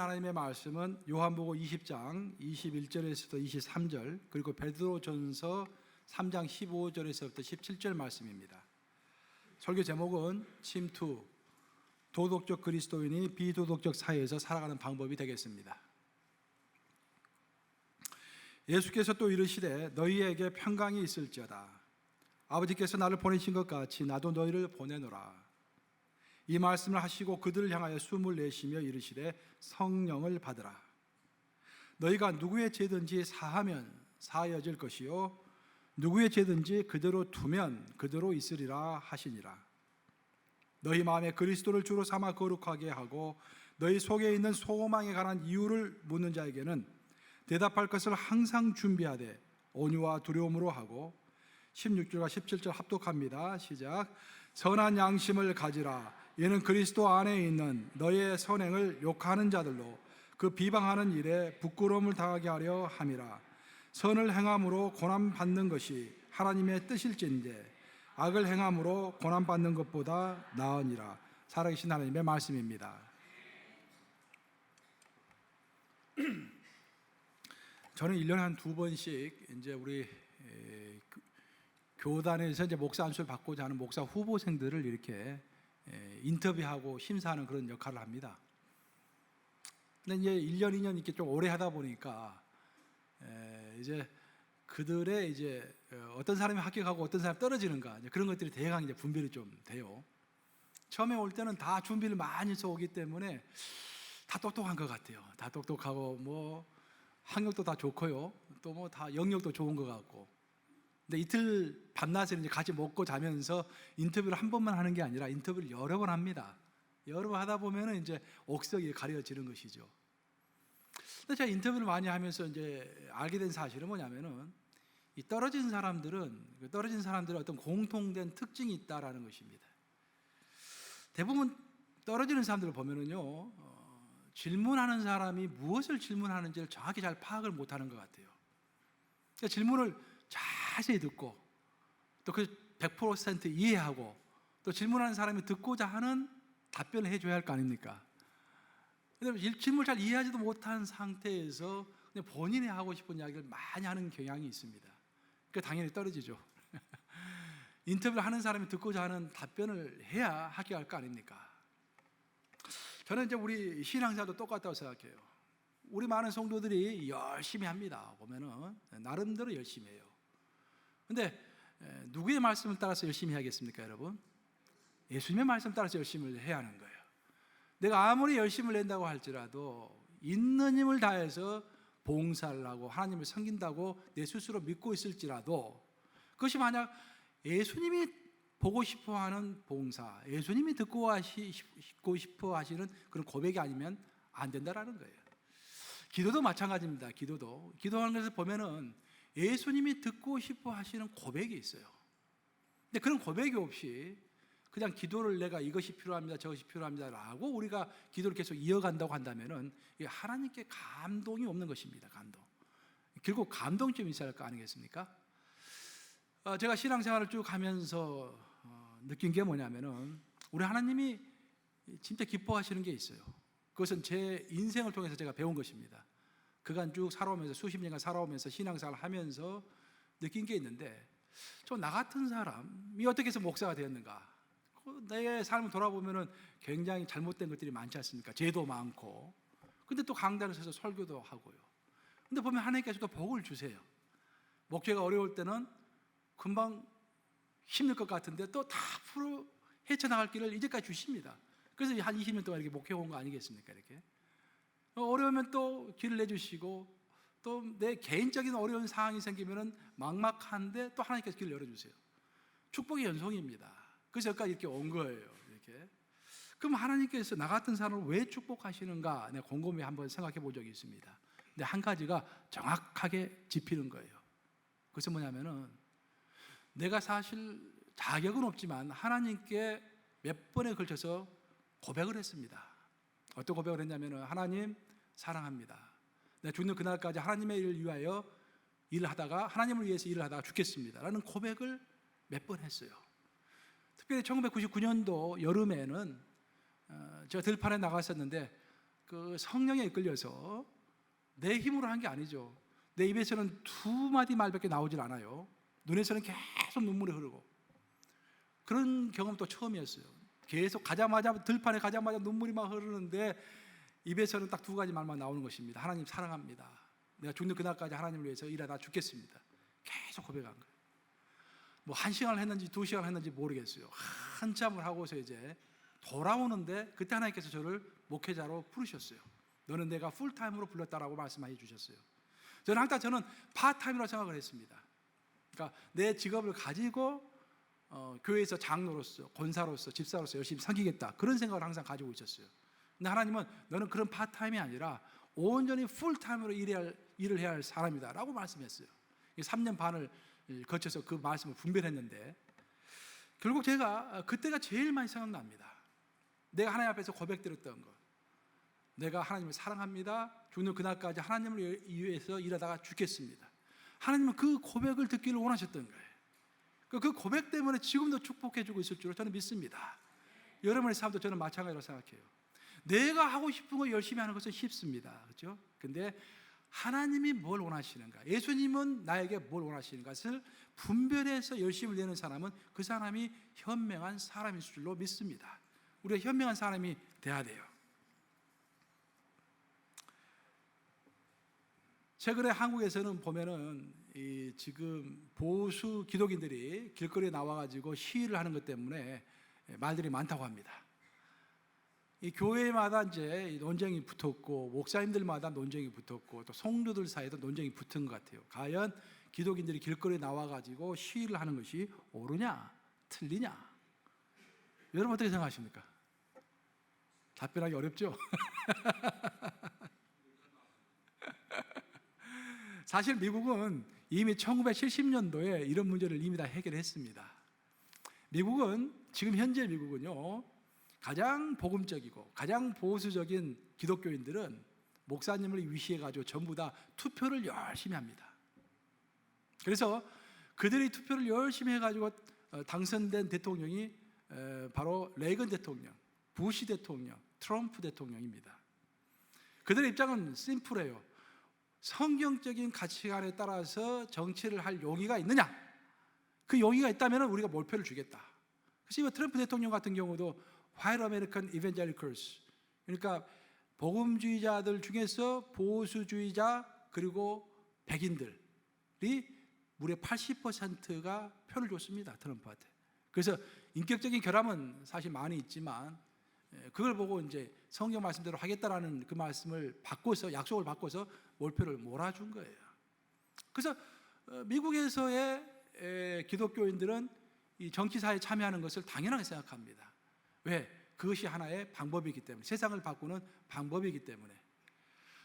하나님의 말씀은 요한복음 20장 21절에서부터 23절, 그리고 베드로전서 3장 15절에서부터 17절 말씀입니다. 설교 제목은 침투, 도덕적 그리스도인이 비도덕적 사회에서 살아가는 방법이 되겠습니다. 예수께서 또 이르시되 너희에게 평강이 있을지어다. 아버지께서 나를 보내신 것 같이 나도 너희를 보내노라. 이 말씀을 하시고 그들을 향하여 숨을 내쉬며 이르시되 성령을 받으라. 너희가 누구의 죄든지 사하면 사하여질 것이요 누구의 죄든지 그대로 두면 그대로 있으리라 하시니라. 너희 마음에 그리스도를 주로 삼아 거룩하게 하고 너희 속에 있는 소망에 관한 이유를 묻는 자에게는 대답할 것을 항상 준비하되 온유와 두려움으로 하고 16절과 17절 합독합니다. 시작. 선한 양심을 가지라. 이는 그리스도 안에 있는 너의 선행을 욕하는 자들로 그 비방하는 일에 부끄러움을 당하게 하려 함이라. 선을 행함으로 고난받는 것이 하나님의 뜻일진데 악을 행함으로 고난받는 것보다 나으니라. 살아계신 하나님의 말씀입니다. 저는 1년에 한 2번씩 이제 우리 교단에서 이제 목사 안수를 받고자 하는 목사 후보생들을 이렇게 인터뷰하고 심사하는 그런 역할을 합니다. 근데 이제 1년, 2년 이렇게 좀 오래 하다 보니까 이제 그들의 이제 어떤 사람이 합격하고 어떤 사람이 떨어지는가 그런 것들이 대강 이제 분별이 좀 돼요. 처음에 올 때는 다 준비를 많이 해서 오기 때문에 다 똑똑한 것 같아요. 다 똑똑하고 뭐 학력도 다 좋고요. 또 뭐 다 영역도 좋은 것 같고. 근데 이틀 밤낮을 이제 같이 먹고 자면서 인터뷰를 한 번만 하는 게 아니라 인터뷰를 여러 번 합니다. 여러 번 하다 보면은 이제 옥석이 가려지는 것이죠. 근데 제가 인터뷰를 많이 하면서 이제 알게 된 사실은 뭐냐면은 이 떨어진 사람들은 어떤 공통된 특징이 있다라는 것입니다. 대부분 떨어지는 사람들을 보면은요, 질문하는 사람이 무엇을 질문하는지를 정확히 잘 파악을 못하는 것 같아요. 그러니까 질문을 자세히 듣고 또 그 100% 이해하고 또 질문하는 사람이 듣고자 하는 답변을 해줘야 할 거 아닙니까? 근데 질문을 잘 이해하지도 못한 상태에서 그냥 본인이 하고 싶은 이야기를 많이 하는 경향이 있습니다. 그러니까 당연히 떨어지죠. 인터뷰를 하는 사람이 듣고자 하는 답변을 해야 합격할 거 아닙니까? 저는 이제 우리 신앙사도 똑같다고 생각해요. 우리 많은 성도들이 열심히 합니다. 보면은 나름대로 열심히 해요. 근데 누구의 말씀을 따라서 열심히 해야겠습니까, 여러분? 예수님의 말씀 따라서 열심히 해야 하는 거예요. 내가 아무리 열심을 낸다고 할지라도 있는 힘을 다해서 봉사를 하고 하나님을 섬긴다고 내 스스로 믿고 있을지라도 그것이 만약 예수님이 보고 싶어하는 봉사, 예수님이 듣고 싶어 하시는 그런 고백이 아니면 안 된다라는 거예요. 기도도 마찬가지입니다. 기도하는 것을 보면은 예수님이 듣고 싶어 하시는 고백이 있어요. 근데 그런 고백이 없이 그냥 기도를 내가 이것이 필요합니다, 저것이 필요합니다 라고 우리가 기도를 계속 이어간다고 한다면은 하나님께 감동이 없는 것입니다. 결국 감동점이 있어야 할 거 아니겠습니까? 제가 신앙생활을 쭉 하면서 느낀 게 뭐냐면은 우리 하나님이 진짜 기뻐하시는 게 있어요. 그것은 제 인생을 통해서 제가 배운 것입니다. 그간 쭉 살아오면서 수십 년간 살아오면서 신앙생활을 하면서 느낀 게 있는데 나 같은 사람이 어떻게 해서 목사가 되었는가? 내 삶을 돌아보면은 굉장히 잘못된 것들이 많지 않습니까? 죄도 많고. 근데 또 강단에 서서 설교도 하고요. 근데 보면 하나님께서 또 복을 주세요. 목회가 어려울 때는 금방 힘들 것 같은데 또 다 풀어 헤쳐나갈 길을 이제까지 주십니다. 그래서 한 20년 동안 이렇게 목회해 온 거 아니겠습니까? 이렇게 어려우면 또 길을 내주시고 또 내 개인적인 어려운 상황이 생기면은 막막한데 또 하나님께서 길을 열어주세요. 축복의 연속입니다. 그래서 여기까지 이렇게 온 거예요. 이렇게. 그럼 하나님께서 나 같은 사람을 왜 축복하시는가? 내가 곰곰이 한번 생각해 본 적이 있습니다. 근데 한 가지가 정확하게 짚히는 거예요. 그것은 뭐냐면은 내가 사실 자격은 없지만 하나님께 몇 번에 걸쳐서 고백을 했습니다. 어떤 고백을 했냐면은 하나님 사랑합니다. 내가 죽는 그날까지 하나님의 일을 위하여 일을 하다가 하나님을 위해서 일을 하다가 죽겠습니다 라는 고백을 몇 번 했어요. 특별히 1999년도 여름에는 제가 들판에 나갔었는데 그 성령에 이끌려서 내 힘으로 한 게 아니죠. 내 입에서는 두 마디 말밖에 나오질 않아요. 눈에서는 계속 눈물이 흐르고, 그런 경험도 처음이었어요. 계속 가자마자, 들판에 가자마자 눈물이 막 흐르는데 입에서는 딱 두 가지 말만 나오는 것입니다. 하나님 사랑합니다. 내가 죽는 그날까지 하나님을 위해서 일하다 죽겠습니다. 계속 고백한 거예요. 뭐 1시간을 했는지 2시간을 했는지 모르겠어요. 한참을 하고서 이제 돌아오는데 그때 하나님께서 저를 목회자로 부르셨어요. 너는 내가 풀타임으로 불렀다라고 말씀해 주셨어요. 저는 파타임이라고 생각을 했습니다. 그러니까 내 직업을 가지고 교회에서 장로로서, 권사로서, 집사로서 열심히 섬기겠다, 그런 생각을 항상 가지고 있었어요. 근데 하나님은 너는 그런 파타임이 아니라 온전히 풀타임으로 일을 해야 할 사람이다 라고 말씀했어요. 3년 반을 거쳐서 그 말씀을 분별했는데, 결국 제가 그때가 제일 많이 생각납니다. 내가 하나님 앞에서 고백드렸던 것, 내가 하나님을 사랑합니다, 죽는 그날까지 하나님을 위해서 일하다가 죽겠습니다. 하나님은 그 고백을 듣기를 원하셨던 거예요. 그 고백 때문에 지금도 축복해 주고 있을 줄로 저는 믿습니다. 여러분의 삶도 저는 마찬가지로 생각해요. 내가 하고 싶은 거 열심히 하는 것은 쉽습니다. 그렇죠? 근데 하나님이 뭘 원하시는가, 예수님은 나에게 뭘 원하시는 것을 분별해서 열심을 내는 사람은 그 사람이 현명한 사람일 줄로 믿습니다. 우리가 현명한 사람이 돼야 돼요. 최근에 한국에서는 보면은 지금 보수 기독인들이 길거리에 나와가지고 시위를 하는 것 때문에 말들이 많다고 합니다. 이 교회마다 이제 논쟁이 붙었고, 목사님들마다 논쟁이 붙었고, 또 성도들 사이에도 논쟁이 붙은 것 같아요. 과연 기독인들이 길거리에 나와가지고 시위를 하는 것이 옳으냐, 틀리냐? 여러분 어떻게 생각하십니까? 답변하기 어렵죠? 사실 미국은 이미 1970년도에 이런 문제를 이미 다 해결했습니다. 미국은, 지금 현재 미국은요, 가장 복음적이고 가장 보수적인 기독교인들은 목사님을 위시해가지고 전부 다 투표를 열심히 합니다. 그래서 그들이 투표를 열심히 해가지고 당선된 대통령이 바로 레이건 대통령, 부시 대통령, 트럼프 대통령입니다. 그들의 입장은 심플해요. 성경적인 가치관에 따라서 정치를 할 용의가 있느냐? 그 용의가 있다면 우리가 몰표를 주겠다. 그래서 트럼프 대통령 같은 경우도 White American Evangelicals, 그러니까 복음주의자들 중에서 보수주의자 그리고 백인들이 무려 80%가 표를 줬습니다, 트럼프한테. 그래서 인격적인 결함은 사실 많이 있지만 그걸 보고 이제 성경 말씀대로 하겠다라는 그 말씀을 바꿔서, 약속을 바꿔서 몰표를 몰아준 거예요. 그래서 미국에서의 기독교인들은 이 정치사에 참여하는 것을 당연하게 생각합니다. 왜? 그것이 하나의 방법이기 때문에, 세상을 바꾸는 방법이기 때문에.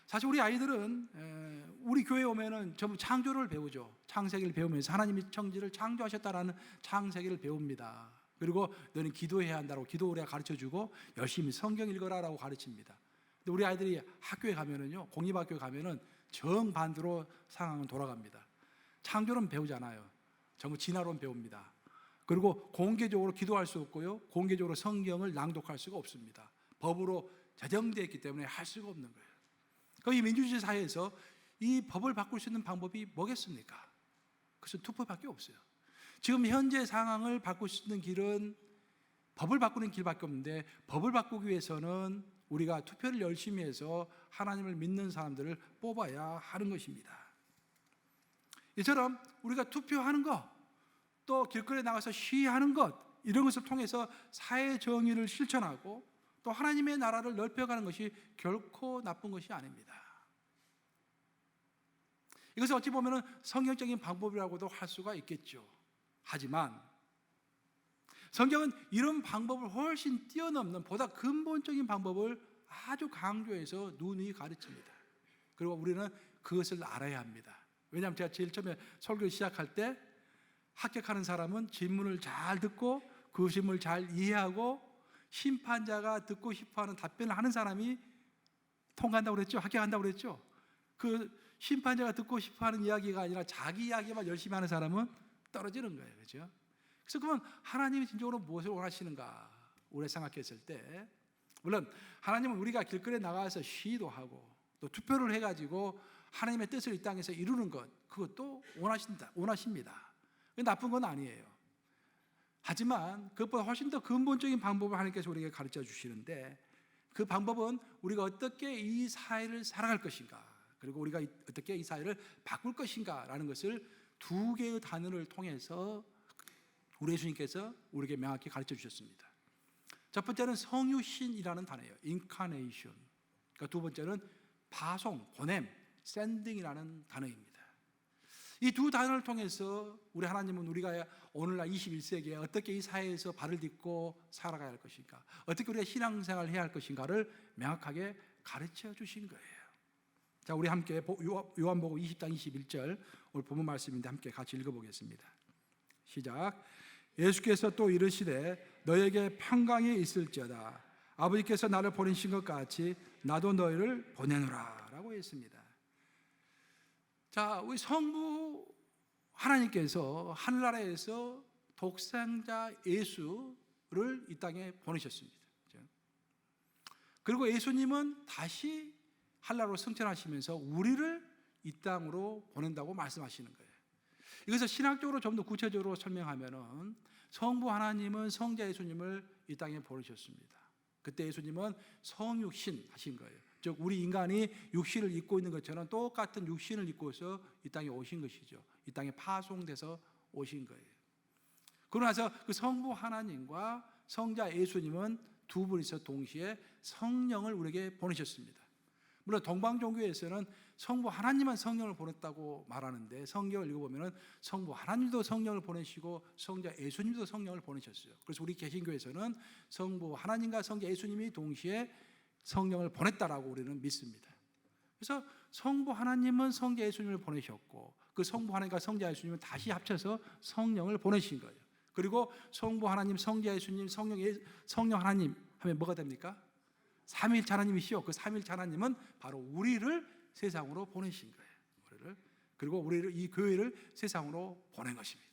사실 우리 아이들은 우리 교회에 오면은 전부 창조를 배우죠. 창세기를 배우면서 하나님이 천지를 창조하셨다라는 창세기를 배웁니다. 그리고 너는 기도해야 한다고 기도 오래 가르쳐주고 열심히 성경 읽어라라고 가르칩니다. 근데 우리 아이들이 학교에 가면은요, 공립학교에 가면은 정반대로 상황은 돌아갑니다. 창조론 배우잖아요. 전부 진화론 배웁니다. 그리고 공개적으로 기도할 수 없고요, 공개적으로 성경을 낭독할 수가 없습니다. 법으로 제정되어 있기 때문에 할 수가 없는 거예요. 이 민주주의 사회에서 이 법을 바꿀 수 있는 방법이 뭐겠습니까? 그것은 투표밖에 없어요. 지금 현재 상황을 바꿀 수 있는 길은 법을 바꾸는 길밖에 없는데, 법을 바꾸기 위해서는 우리가 투표를 열심히 해서 하나님을 믿는 사람들을 뽑아야 하는 것입니다. 이처럼 우리가 투표하는 것, 또 길거리에 나가서 시위하는 것, 이런 것을 통해서 사회 정의를 실천하고 또 하나님의 나라를 넓혀가는 것이 결코 나쁜 것이 아닙니다. 이것을 어찌 보면 성경적인 방법이라고도 할 수가 있겠죠. 하지만 성경은 이런 방법을 훨씬 뛰어넘는 보다 근본적인 방법을 아주 강조해서 누누이 가르칩니다. 그리고 우리는 그것을 알아야 합니다. 왜냐하면 제가 제일 처음에 설교를 시작할 때 합격하는 사람은 질문을 잘 듣고 그 질문을 잘 이해하고 심판자가 듣고 싶어하는 답변을 하는 사람이 통과한다고 그랬죠. 합격한다고 그랬죠. 그 심판자가 듣고 싶어하는 이야기가 아니라 자기 이야기만 열심히 하는 사람은 떨어지는 거예요. 그렇죠? 그래서 그러면 하나님이 진정으로 무엇을 원하시는가 우리가 생각했을 때 물론 하나님은 우리가 길거리에 나가서 시위도 하고 또 투표를 해가지고 하나님의 뜻을 이 땅에서 이루는 것, 그것도 원하십니다. 나쁜 건 아니에요. 하지만 그것보다 훨씬 더 근본적인 방법을 하나님께서 우리에게 가르쳐 주시는데, 그 방법은 우리가 어떻게 이 사회를 살아갈 것인가, 그리고 우리가 어떻게 이 사회를 바꿀 것인가 라는 것을 두 개의 단어를 통해서 우리 예수님께서 우리에게 명확히 가르쳐 주셨습니다. 첫 번째는 성유신이라는 단어예요. incarnation. 그러니까 두 번째는 파송, 보냄, sending이라는 단어입니다. 이 두 단어를 통해서 우리 하나님은 우리가 오늘날 21세기에 어떻게 이 사회에서 발을 딛고 살아가야 할 것인가, 어떻게 우리가 신앙생활을 해야 할 것인가를 명확하게 가르쳐 주신 거예요. 자, 우리 함께 요한복음 20장 21절 오늘 본문 말씀인데 함께 같이 읽어보겠습니다. 시작. 예수께서 또 이르시되 너에게 평강이 있을지어다. 아버지께서 나를 보내신 것 같이 나도 너희를 보내노라 라고 했습니다. 자, 우리 성부 하나님께서 하늘나라에서 독생자 예수를 이 땅에 보내셨습니다. 그리고 예수님은 다시 하늘나라로 승천하시면서 우리를 이 땅으로 보낸다고 말씀하시는 거예요. 이것을 신학적으로 좀 더 구체적으로 설명하면은 성부 하나님은 성자 예수님을 이 땅에 보내셨습니다. 그때 예수님은 성육신 하신 거예요. 즉 우리 인간이 육신을 입고 있는 것처럼 똑같은 육신을 입고서 이 땅에 오신 것이죠. 이 땅에 파송돼서 오신 거예요. 그러고 나서 그 성부 하나님과 성자 예수님은 두 분이서 동시에 성령을 우리에게 보내셨습니다. 물론 동방 종교에서는 성부 하나님만 성령을 보냈다고 말하는데, 성경을 읽어보면 성부 하나님도 성령을 보내시고 성자 예수님도 성령을 보내셨어요. 그래서 우리 개신교에서는 성부 하나님과 성자 예수님이 동시에 성령을 보냈다라고 우리는 믿습니다. 그래서 성부 하나님은 성자 예수님을 보내셨고, 그 성부 하나님과 성자 예수님은 다시 합쳐서 성령을 보내신 거예요. 그리고 성부 하나님, 성자 예수님, 성령 하나님 하면 뭐가 됩니까? 삼위일체 하나님이시요. 그 삼위일체 하나님은 바로 우리를 세상으로 보내신 거예요. 그리고 우리를, 이 교회를 세상으로 보낸 것입니다.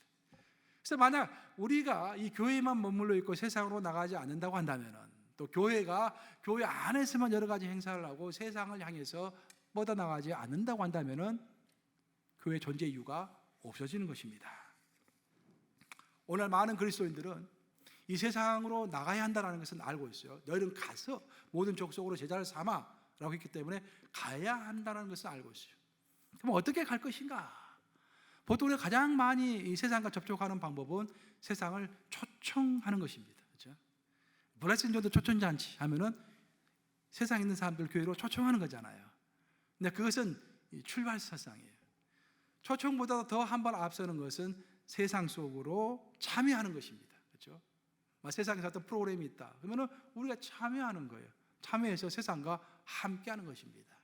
그래서 만약 우리가 이 교회만 머물러 있고 세상으로 나가지 않는다고 한다면은, 또 교회가 교회 안에서만 여러 가지 행사를 하고 세상을 향해서 뻗어나가지 않는다고 한다면은 교회 존재 이유가 없어지는 것입니다. 오늘 많은 그리스도인들은 이 세상으로 나가야 한다는 것은 알고 있어요. 너희는 가서 모든 족속으로 제자를 삼아라고 했기 때문에 가야 한다는 것을 알고 있어요. 그럼 어떻게 갈 것인가? 보통 우리가 가장 많이 이 세상과 접촉하는 방법은 세상을 초청하는 것입니다. 그렇죠? 블레싱 존도 초청잔치 하면은 세상에 있는 사람들 교회로 초청하는 거잖아요. 근데 그것은 출발선상이에요. 초청보다 더 한 번 앞서는 것은 세상 속으로 참여하는 것입니다. 그렇죠? 세상에서 어떤 프로그램이 있다 그러면 우리가 참여하는 거예요. 참여해서 세상과 함께하는 것입니다.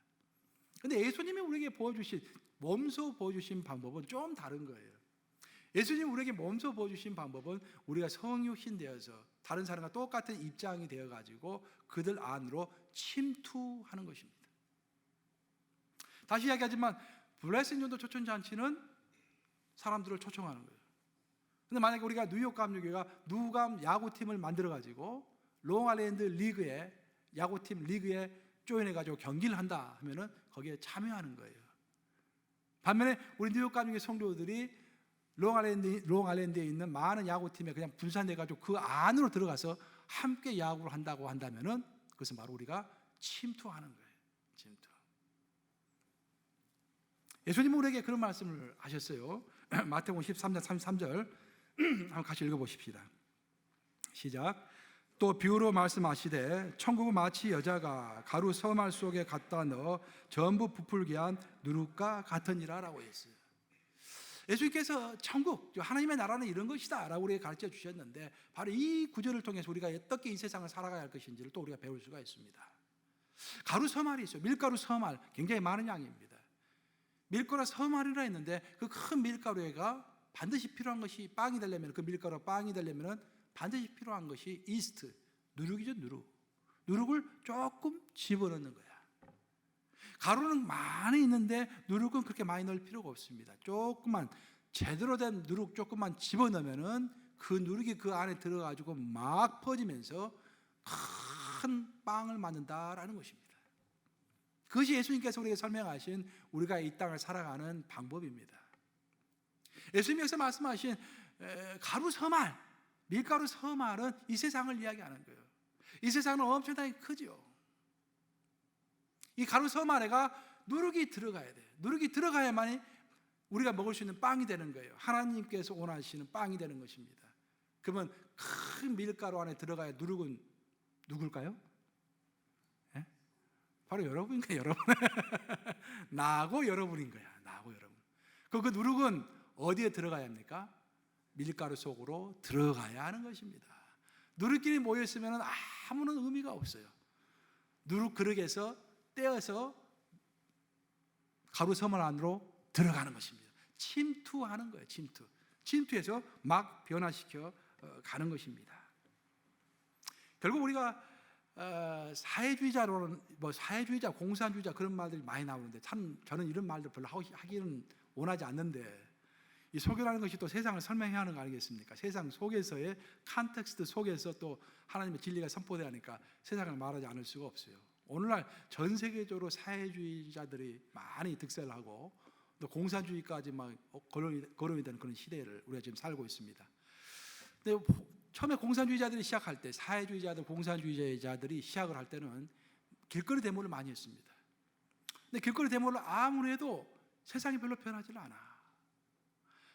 그런데 예수님이 우리에게 몸소 보여주신 방법은 좀 다른 거예요. 예수님이 우리에게 몸소 보여주신 방법은 우리가 성육신 되어서 다른 사람과 똑같은 입장이 되어가지고 그들 안으로 침투하는 것입니다. 다시 이야기하지만 블레싱 존도 초청잔치는 사람들을 초청하는 거예요. 근데 만약에 우리가 뉴욕 감리교회가 누감 야구팀을 만들어가지고 롱아일랜드 리그에, 야구팀 리그에 조인해가지고 경기를 한다 하면은 거기에 참여하는 거예요. 반면에 우리 뉴욕 감리교회 성도들이 롱아일랜드에 있는 많은 야구팀에 그냥 분산돼가지고 그 안으로 들어가서 함께 야구를 한다고 한다면은 그것은 바로 우리가 침투하는 거예요. 침투. 예수님은 우리에게 그런 말씀을 하셨어요. 마태복음 13장 33절 한번 같이 읽어보십시다. 시작. 또 비유로 말씀하시되 천국은 마치 여자가 가루 서말 속에 갖다 넣어 전부 부풀게 한 누룩과 같으니라 라고 했어요. 예수님께서 천국, 하나님의 나라는 이런 것이다 라고 우리에게 가르쳐 주셨는데, 바로 이 구절을 통해서 우리가 어떻게 이 세상을 살아가야 할 것인지를 또 우리가 배울 수가 있습니다. 가루 서말이 있어요. 밀가루 서말, 굉장히 많은 양입니다. 밀가루 서말이라 했는데 그 큰 밀가루가 반드시 필요한 것이 빵이 되려면, 그 밀가루 빵이 되려면 반드시 필요한 것이 이스트, 누룩이죠. 누룩을 조금 집어넣는 거야. 가루는 많이 있는데 누룩은 그렇게 많이 넣을 필요가 없습니다. 조금만, 제대로 된 누룩 조금만 집어넣으면은 그 누룩이 그 안에 들어가지고 막 퍼지면서 큰 빵을 만든다라는 것입니다. 그것이 예수님께서 우리에게 설명하신 우리가 이 땅을 살아가는 방법입니다. 예수님께서 말씀하신 가루 서말, 밀가루 서말은 이 세상을 이야기하는 거예요. 이 세상은 엄청나게 크죠. 이 가루 서말에가 누룩이 들어가야 돼요. 누룩이 들어가야만이 우리가 먹을 수 있는 빵이 되는 거예요. 하나님께서 원하시는 빵이 되는 것입니다. 그러면 큰 밀가루 안에 들어가야 누룩은 누굴까요? 예? 바로 여러분인가요? 여러분. 나하고 여러분인 거야. 나하고 여러분. 그 누룩은 어디에 들어가야 합니까? 밀가루 속으로 들어가야 하는 것입니다. 누룩끼리 모여있으면 아무런 의미가 없어요. 누룩 그릇에서 떼어서 가루 서말 안으로 들어가는 것입니다. 침투하는 거예요. 침투해서 막 변화시켜 가는 것입니다. 결국 우리가 사회주의자로는 사회주의자, 공산주의자 그런 말들이 많이 나오는데 참 저는 이런 말들 별로 하기는 원하지 않는데, 이 소교라는 것이 또 세상을 설명해야 하는 거 아니겠습니까? 세상 속에서의 컨텍스트 속에서 또 하나님의 진리가 선포되야 하니까 세상을 말하지 않을 수가 없어요. 오늘날 전 세계적으로 사회주의자들이 많이 득세를 하고 또 공산주의까지 막 거론이 되는 그런 시대를 우리가 지금 살고 있습니다. 근데 처음에 공산주의자들이 시작할 때, 사회주의자들, 공산주의자들이 시작을 할 때는 길거리 데모를 많이 했습니다. 근데 길거리 데모를 아무리 해도 세상이 별로 변하지 않아.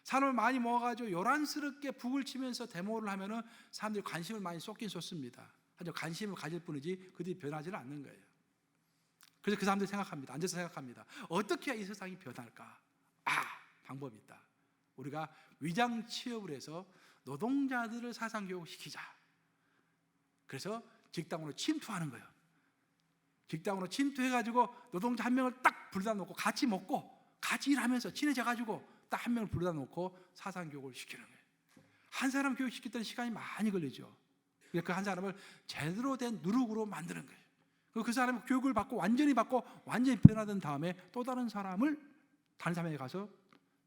사람을 많이 모아가지고 요란스럽게 북을 치면서 데모를 하면은 사람들이 관심을 많이 쏟긴 쏟습니다. 하지만 관심을 가질 뿐이지 그들이 변하지는 않는 거예요. 그래서 그 사람들이 생각합니다. 앉아서 생각합니다. 어떻게 해야 이 세상이 변할까? 방법이 있다. 우리가 위장 취업을 해서 노동자들을 사상교육시키자. 그래서 직장으로 침투하는 거예요. 직장으로 침투해가지고 노동자 한 명을 딱 불러다 놓고 같이 먹고 같이 일하면서 친해져가지고 딱 한 명을 불러다 놓고 사상교육을 시키는 거예요. 한 사람 교육시킬 때는 시간이 많이 걸리죠. 그 한 사람을 제대로 된 누룩으로 만드는 거예요. 그 사람이 교육을 받고 완전히 변화된 다음에 또 다른 사람을 다른 사람에게 가서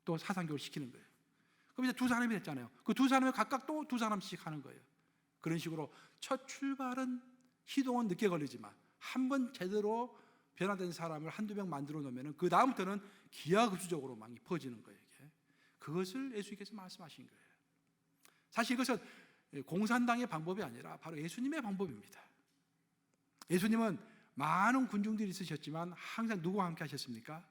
또 사상교육을 시키는 거예요. 그럼 이제 두 사람이 됐잖아요. 그 두 사람이 각각 또 두 사람씩 하는 거예요. 그런 식으로 첫 출발은 시동은 늦게 걸리지만 한 번 제대로 변화된 사람을 한두 명 만들어 놓으면 그 다음부터는 기하급수적으로 막 퍼지는 거예요. 이게. 그것을 예수님께서 말씀하신 거예요. 사실 이것은 공산당의 방법이 아니라 바로 예수님의 방법입니다. 예수님은 많은 군중들이 있으셨지만 항상 누구와 함께 하셨습니까?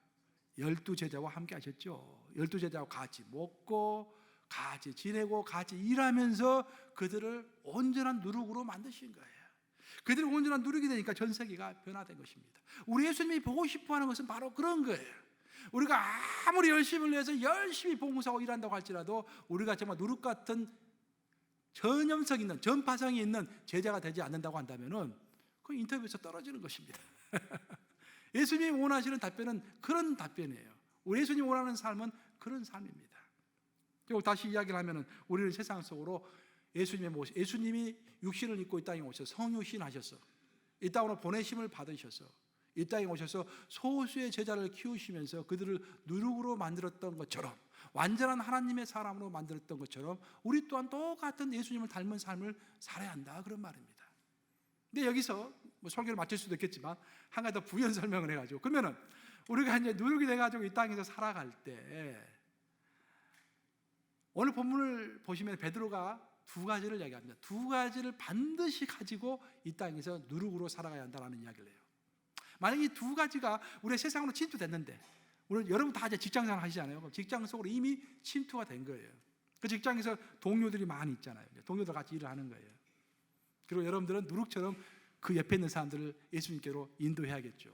12제자와 함께 하셨죠. 12제자와 같이 먹고 같이 지내고 같이 일하면서 그들을 온전한 누룩으로 만드신 거예요. 그들이 온전한 누룩이 되니까 전 세계가 변화된 것입니다. 우리 예수님이 보고 싶어하는 것은 바로 그런 거예요. 우리가 아무리 열심을 내서 열심히 봉사하고 일한다고 할지라도 우리가 정말 누룩 같은 전염성 있는, 전파성이 있는 제자가 되지 않는다고 한다면은 그 인터뷰에서 떨어지는 것입니다. 예수님이 원하시는 답변은 그런 답변이에요. 우리 예수님이 원하는 삶은 그런 삶입니다. 그리고 다시 이야기를 하면은 우리는 세상 속으로 예수님이 육신을 입고 이 땅에 오셔서 성육신 하셔서 이 땅으로 보내심을 받으셔서 이 땅에 오셔서 소수의 제자를 키우시면서 그들을 누룩으로 만들었던 것처럼, 완전한 하나님의 사람으로 만들었던 것처럼 우리 또한 똑같은 예수님을 닮은 삶을 살아야 한다, 그런 말입니다. 근데 여기서 설교를 마칠 수도 있겠지만 한 가지 더 부연 설명을 해가지고, 그러면은 우리가 이제 누룩이 돼가지고 이 땅에서 살아갈 때 오늘 본문을 보시면 베드로가 두 가지를 얘기합니다. 두 가지를 반드시 가지고 이 땅에서 누룩으로 살아가야 한다는 이야기를 해요. 만약 이 두 가지가 우리의 세상으로 침투됐는데, 오늘 여러분 다 이제 직장생활 하시잖아요. 그럼 직장 속으로 이미 침투가 된 거예요. 그 직장에서 동료들이 많이 있잖아요. 동료들 같이 일을 하는 거예요. 그리고 여러분들은 누룩처럼 그 옆에 있는 사람들을 예수님께로 인도해야겠죠.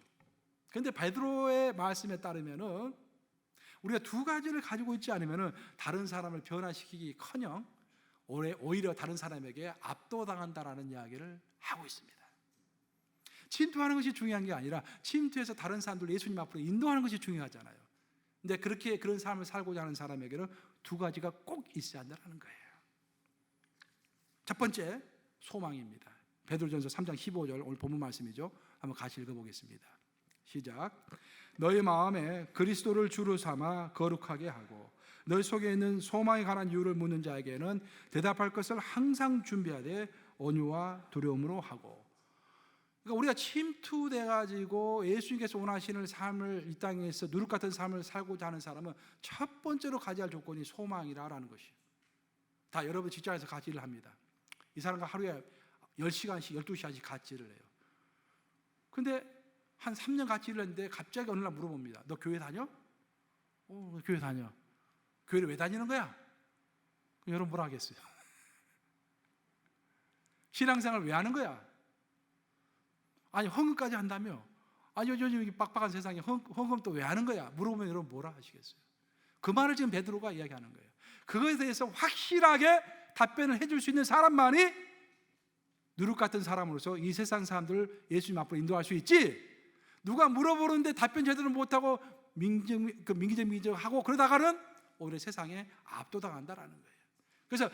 그런데 베드로의 말씀에 따르면은 우리가 두 가지를 가지고 있지 않으면은 다른 사람을 변화시키기커녕 오히려 다른 사람에게 압도당한다라는 이야기를 하고 있습니다. 침투하는 것이 중요한 게 아니라 침투해서 다른 사람들을 예수님 앞으로 인도하는 것이 중요하잖아요. 근데 그렇게 그런 삶을 살고자 하는 사람에게는 두 가지가 꼭 있어야 한다는 거예요. 첫 번째, 소망입니다. 베드로전서 3장 15절 오늘 본문 말씀이죠. 한번 같이 읽어보겠습니다. 시작. 너희 마음에 그리스도를 주로 삼아 거룩하게 하고 너희 속에 있는 소망에 관한 이유를 묻는 자에게는 대답할 것을 항상 준비하되 온유와 두려움으로 하고. 그러니까 우리가 침투돼 가지고 예수님께서 원하시는 삶을 이 땅에서 누룩 같은 삶을 살고자 하는 사람은 첫 번째로 가져야 할 조건이 소망이라는 것이에요. 다 여러분 직장에서 같이 일을 합니다. 이 사람과 하루에 10시간씩 12시간씩 같이 일을 해요. 근데 한 3년 같이 일을 했는데 갑자기 어느 날 물어봅니다. 너 교회 다녀? 교회 다녀. 교회를 왜 다니는 거야? 여러분 뭐라 하겠어요? 신앙생활 왜 하는 거야? 아니 헌금까지 한다며? 아니 요즘 빡빡한 세상에 헌금 또 왜 하는 거야? 물어보면 여러분 뭐라 하시겠어요? 그 말을 지금 베드로가 이야기하는 거예요. 그거에 대해서 확실하게 답변을 해줄 수 있는 사람만이 누룩 같은 사람으로서 이 세상 사람들을 예수님 앞으로 인도할 수 있지. 누가 물어보는데 답변 제대로 못하고 민기적하고 그러다가는 오히려 세상에 압도당한다라는 거예요. 그래서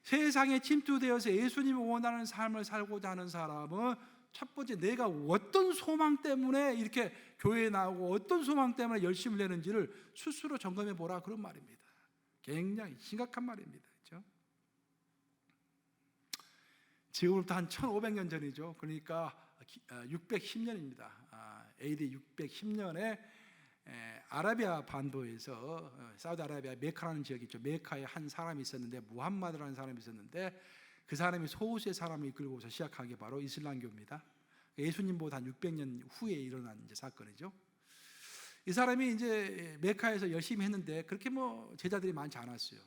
세상에 침투되어서 예수님이 원하는 삶을 살고자 하는 사람은 첫 번째 내가 어떤 소망 때문에 이렇게 교회에 나오고 어떤 소망 때문에 열심을 내는지를 스스로 점검해 보라 그런 말입니다. 굉장히 심각한 말입니다. 그렇죠? 지금부터 한 1500년 전이죠. 그러니까 610년입니다. AD 610년에 아라비아 반도에서 사우디아라비아 메카라는 지역이 있죠. 메카에 한 사람이 있었는데 무함마드라는 사람이 있었는데 그 사람이 소수의 사람을 이끌고서 시작한 게 바로 이슬람교입니다. 예수님보다 한 600년 후에 일어난 이제 사건이죠. 이 사람이 이제 메카에서 열심히 했는데 그렇게 뭐 제자들이 많지 않았어요.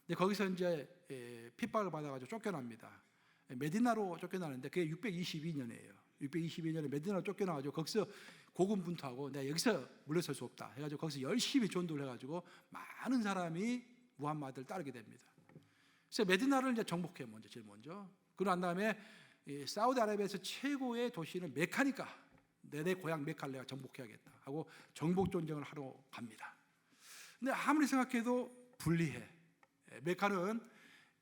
근데 거기서 이제 핍박을 받아가지고 쫓겨납니다. 메디나로 쫓겨나는데 그게 622년이에요. 622년에 메디나로 쫓겨나가지고 거기서 고군분투하고 내가 여기서 물러설 수 없다 해가지고 거기서 열심히 전도를 해가지고 많은 사람이 무함마드를 따르게 됩니다. 그래서 메디나를 이제 정복해 제일 먼저. 그러고 난 다음에 사우디아라비아에서 최고의 도시는 메카니까 내 고향 메카를 내가 정복해야겠다 하고 정복 전쟁을 하러 갑니다. 근데 아무리 생각해도 불리해. 메카는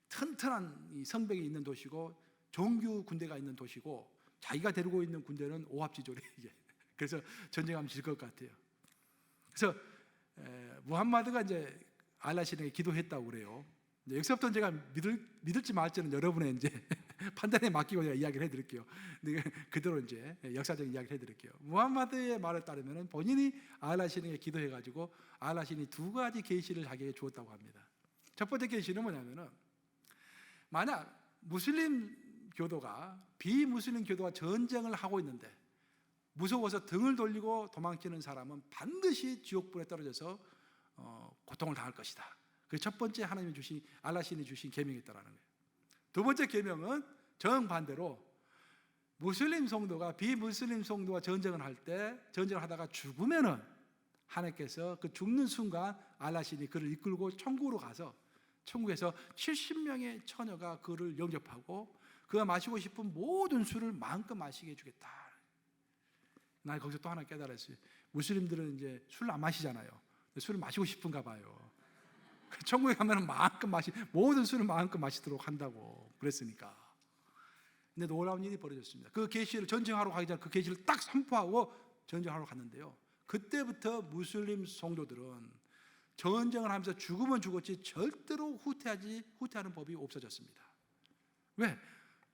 튼튼한 이 성벽이 있는 도시고 정규 군대가 있는 도시고 자기가 데리고 있는 군대는 오합지졸이 이게. 그래서 전쟁하면 질 것 같아요. 그래서 무함마드가 이제 알라신에게 기도했다고 그래요. 여기서부터 제가 믿을지 말지는 여러분의 이제 판단에 맡기고 제가 이야기를 해드릴게요. 그대로 이제 역사적인 이야기를 해드릴게요. 무함마드의 말에 따르면 본인이 알라신에게 기도해가지고 알라신이 두 가지 계시를 자기에게 주었다고 합니다. 첫 번째 계시는 뭐냐면은 만약 무슬림 교도가 비무슬림 교도와 전쟁을 하고 있는데 무서워서 등을 돌리고 도망치는 사람은 반드시 지옥불에 떨어져서 고통을 당할 것이다. 그 첫 번째 하나님이 주신 알라신이 주신 계명이 있다라는 거예요. 두 번째 계명은 정반대로 무슬림 성도가 비무슬림 성도와 전쟁을 할 때 전쟁을 하다가 죽으면은 하나님께서 그 죽는 순간 알라신이 그를 이끌고 천국으로 가서 천국에서 70명의 처녀가 그를 영접하고 그가 마시고 싶은 모든 술을 마음껏 마시게 해주겠다. 난 거기서 또 하나 깨달았어요. 무슬림들은 이제 술을 안 마시잖아요. 술을 마시고 싶은가 봐요. 천국에 가면 마음껏 모든 술을 마음껏 마시도록 한다고 그랬으니까. 근데 놀라운 일이 벌어졌습니다. 그 계시를 전쟁하러 가기 전에 그 계시를 딱 선포하고 전쟁하러 갔는데요. 그때부터 무슬림 성도들은 전쟁을 하면서 죽으면 죽었지 절대로 후퇴하는 법이 없어졌습니다. 왜?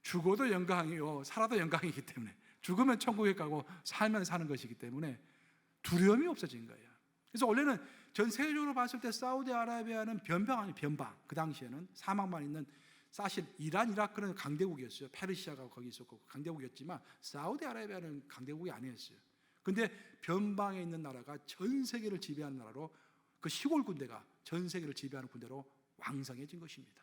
죽어도 영광이요, 살아도 영광이기 때문에. 죽으면 천국에 가고 살면 사는 것이기 때문에 두려움이 없어진 거예요. 그래서 원래는 전 세계적으로 봤을 때 사우디아라비아는 변방 아니 변방. 그 당시에는 사막만 있는 사실 이란, 이라크는 강대국이었어요. 페르시아가 거기 있었고 강대국이었지만 사우디아라비아는 강대국이 아니었어요. 근데 변방에 있는 나라가 전 세계를 지배하는 나라로 그 시골 군대가 전 세계를 지배하는 군대로 왕성해진 것입니다.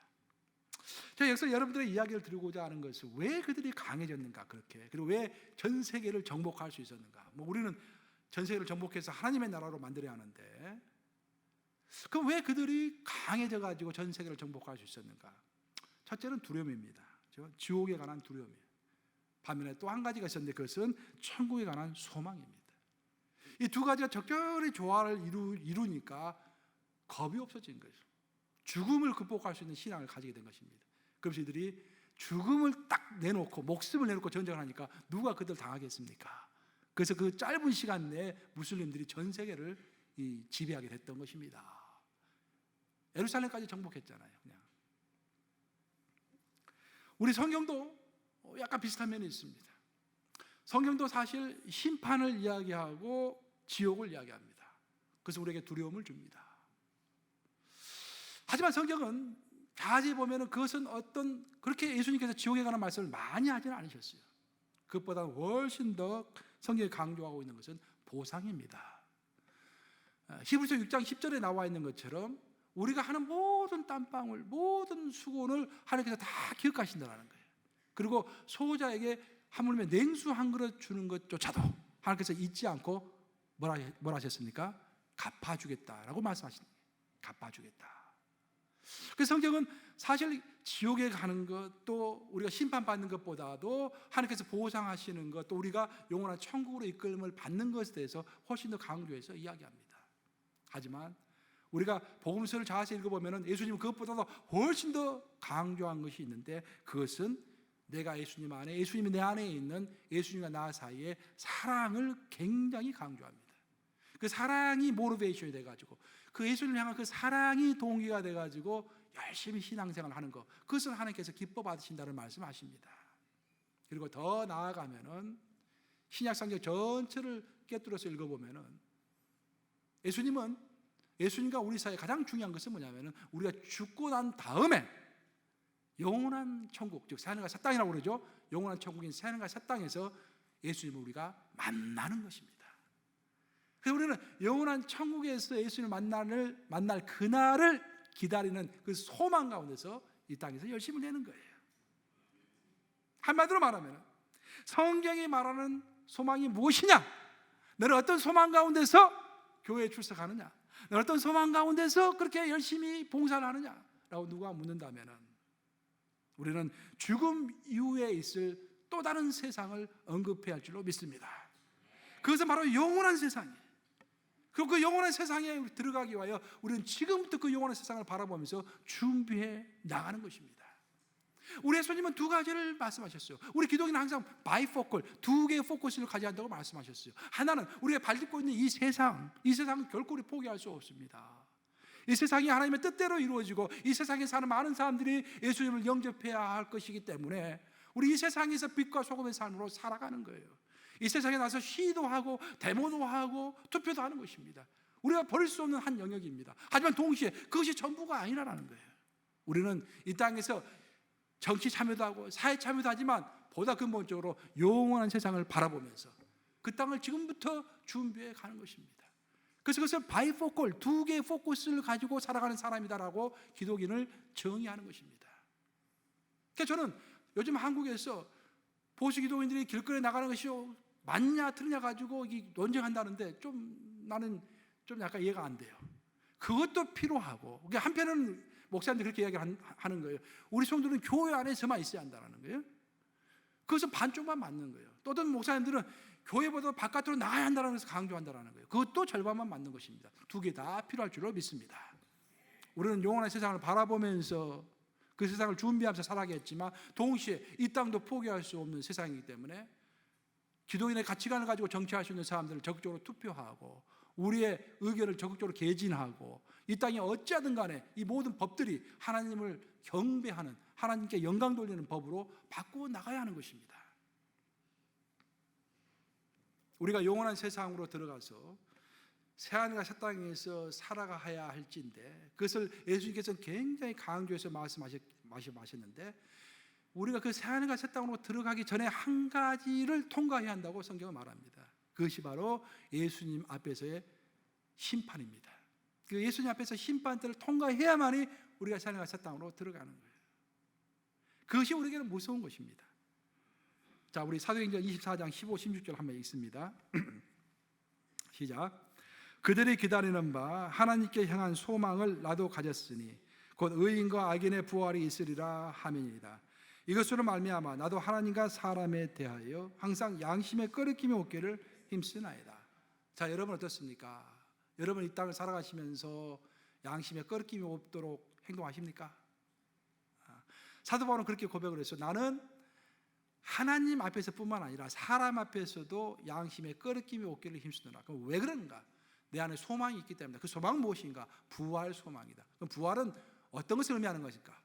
제가 여기서 여러분들의 이야기를 드리고자 하는 것은 왜 그들이 강해졌는가 그렇게 그리고 왜 전 세계를 정복할 수 있었는가. 우리는 전 세계를 정복해서 하나님의 나라로 만들어야 하는데 그럼 왜 그들이 강해져 가지고 전 세계를 정복할 수 있었는가? 첫째는 두려움입니다. 지옥에 관한 두려움이에요. 반면에 또 한 가지가 있었는데 그것은 천국에 관한 소망입니다. 이 두 가지가 적절히 조화를 이루니까 겁이 없어진 거죠. 죽음을 극복할 수 있는 신앙을 가지게 된 것입니다. 그래서 이들이 죽음을 딱 내놓고 목숨을 내놓고 전쟁을 하니까 누가 그들 당하겠습니까? 그래서 그 짧은 시간 내에 무슬림들이 전 세계를 지배하게 됐던 것입니다. 예루살렘까지 정복했잖아요. 그냥. 우리 성경도 약간 비슷한 면이 있습니다. 성경도 사실 심판을 이야기하고 지옥을 이야기합니다. 그래서 우리에게 두려움을 줍니다. 하지만 성경은 자세히 보면 그것은 어떤 그렇게 예수님께서 지옥에 관한 말씀을 많이 하지는 않으셨어요. 그것보다 훨씬 더 성경이 강조하고 있는 것은 보상입니다. 히브리서 6장 10절에 나와 있는 것처럼 우리가 하는 모든 땀방울, 모든 수고를 하나님께서 다 기억하신다는 거예요. 그리고 소자에게 하물며 냉수 한 그릇 주는 것조차도 하나님께서 잊지 않고 뭐라 하셨습니까? 갚아주겠다라고 말씀하신 거예요. 갚아주겠다. 그래서 성경은 사실 지옥에 가는 것, 또 우리가 심판받는 것보다도 하나님께서 보상하시는 것, 또 우리가 영원한 천국으로 이끌림을 받는 것에 대해서 훨씬 더 강조해서 이야기합니다. 하지만 우리가 복음서를 자세히 읽어보면 예수님은 그것보다도 훨씬 더 강조한 것이 있는데, 그것은 내가 예수님 안에, 예수님이 내 안에 있는 예수님과 나 사이의 사랑을 굉장히 강조합니다. 그 사랑이 모티베이션이 돼가지고, 그 예수님을 향한 그 사랑이 동기가 돼가지고 열심히 신앙생활을 하는 것, 그것은 하나님께서 기뻐 받으신다는 말씀하십니다. 그리고 더 나아가면은 신약성경 전체를 꿰뚫어서 읽어보면은 예수님과 우리 사이에 가장 중요한 것은 뭐냐면은 우리가 죽고 난 다음에 영원한 천국, 즉 새하늘과 새 땅이라고 그러죠. 영원한 천국인 새하늘과 새 땅에서 예수님을 우리가 만나는 것입니다. 그래서 우리는 영원한 천국에서 예수님을 만날 그날을 기다리는 그 소망 가운데서 이 땅에서 열심을 내는 거예요. 한마디로 말하면 성경이 말하는 소망이 무엇이냐? 너는 어떤 소망 가운데서 교회에 출석하느냐? 너는 어떤 소망 가운데서 그렇게 열심히 봉사를 하느냐? 라고 누가 묻는다면 우리는 죽음 이후에 있을 또 다른 세상을 언급해야 할 줄로 믿습니다. 그것은 바로 영원한 세상이에요. 그리고 그 영원한 세상에 들어가기 위하여 우리는 지금부터 그 영원한 세상을 바라보면서 준비해 나가는 것입니다. 우리 예수님은 두 가지를 말씀하셨어요. 우리 기독인은 항상 바이포컬, 두 개의 포커스를 가져야 한다고 말씀하셨어요. 하나는 우리가 밟고 있는 이 세상은 결코 우리 포기할 수 없습니다. 이 세상이 하나님의 뜻대로 이루어지고 이 세상에 사는 많은 사람들이 예수님을 영접해야 할 것이기 때문에 우리 이 세상에서 빛과 소금의 삶으로 살아가는 거예요. 이 세상에 나서 시위도 하고 데모도 하고 투표도 하는 것입니다. 우리가 버릴 수 없는 한 영역입니다. 하지만 동시에 그것이 전부가 아니라는 거예요. 우리는 이 땅에서 정치 참여도 하고 사회 참여도 하지만 보다 근본적으로 영원한 세상을 바라보면서 그 땅을 지금부터 준비해 가는 것입니다. 그래서 그것을 바이포컬, 두 개의 포커스를 가지고 살아가는 사람이다라고 기독인을 정의하는 것입니다. 그래서 저는 요즘 한국에서 보수 기독인들이 길거리에 나가는 것이 맞냐 틀리냐 가지고 논쟁한다는데 나는 좀 약간 이해가 안 돼요. 그것도 필요하고, 한편은 목사님들 그렇게 이야기하는 거예요. 우리 성도는 교회 안에서만 있어야 한다는 거예요. 그것은 반쪽만 맞는 거예요. 또 어떤 목사님들은 교회보다 바깥으로 나가야 한다는 것을 강조한다는 거예요. 그것도 절반만 맞는 것입니다. 두 개 다 필요할 줄로 믿습니다. 우리는 영원한 세상을 바라보면서 그 세상을 준비하면서 살아가겠지만 동시에 이 땅도 포기할 수 없는 세상이기 때문에 기독인의 가치관을 가지고 정치할 수 있는 사람들을 적극적으로 투표하고 우리의 의견을 적극적으로 개진하고 이 땅이 어찌하든 간에 이 모든 법들이 하나님을 경배하는, 하나님께 영광 돌리는 법으로 바꾸어 나가야 하는 것입니다. 우리가 영원한 세상으로 들어가서 새하늘과 새 땅에서 살아가야 할지인데, 그것을 예수님께서는 굉장히 강조해서 말씀하셨는데, 우리가 그 새하늘과 새 땅으로 들어가기 전에 한 가지를 통과해야 한다고 성경은 말합니다. 그것이 바로 예수님 앞에서의 심판입니다. 그 예수님 앞에서 심판대를 통과해야만이 우리가 새하늘과 새 땅으로 들어가는 거예요. 그것이 우리에게는 무서운 것입니다. 자, 우리 사도행전 24장 15, 16절 한번 읽습니다. 시작. 그들이 기다리는 바 하나님께 향한 소망을 나도 가졌으니 곧 의인과 악인의 부활이 있으리라 하면이다. 이것으로 말미암아 나도 하나님과 사람에 대하여 항상 양심의 거리낌이 없기를 힘쓰나이다. 자, 여러분 어떻습니까? 여러분 이 땅을 살아가시면서 양심의 거리낌이 없도록 행동하십니까? 사도 바울은 그렇게 고백을 했어요. 나는 하나님 앞에서뿐만 아니라 사람 앞에서도 양심의 거리낌이 없기를 힘쓰노라. 그럼 왜 그런가? 내 안에 소망이 있기 때문에. 그 소망은 무엇인가? 부활 소망이다. 그럼 부활은 어떤 것을 의미하는 것일까?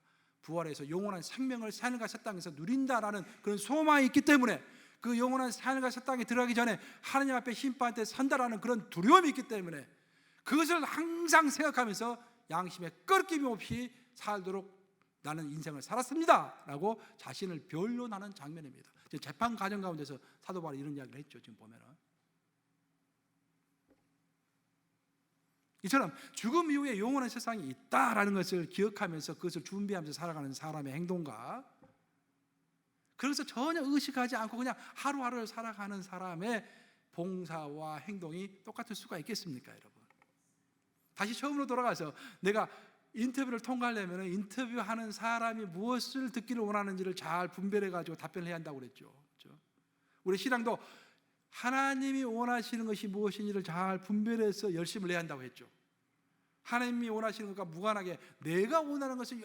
부활에서 영원한 생명을 새하늘과 새 땅에서 누린다라는 그런 소망이 있기 때문에 그 영원한 하늘과 새 땅에 들어가기 전에 하나님 앞에 심판 때 선다라는 그런 두려움이 있기 때문에 그것을 항상 생각하면서 양심에 끄러김 없이 살도록 나는 인생을 살았습니다 라고 자신을 변론하는 장면입니다. 재판 과정 가운데서 사도 바울이 이런 이야기를 했죠. 지금 보면은 이처럼 죽음 이후에 영원한 세상이 있다라는 것을 기억하면서 그것을 준비하면서 살아가는 사람의 행동과 그래서 전혀 의식하지 않고 그냥 하루하루를 살아가는 사람의 봉사와 행동이 똑같을 수가 있겠습니까, 여러분? 다시 처음으로 돌아가서 내가 인터뷰를 통과하려면 인터뷰하는 사람이 무엇을 듣기를 원하는지를 잘 분별해가지고 답변을 해야 한다고 그랬죠. 그렇죠? 우리 신앙도 하나님이 원하시는 것이 무엇인지를 잘 분별해서 열심을 내야 한다고 했죠. 하나님이 원하시는 것과 무관하게 내가 원하는 것을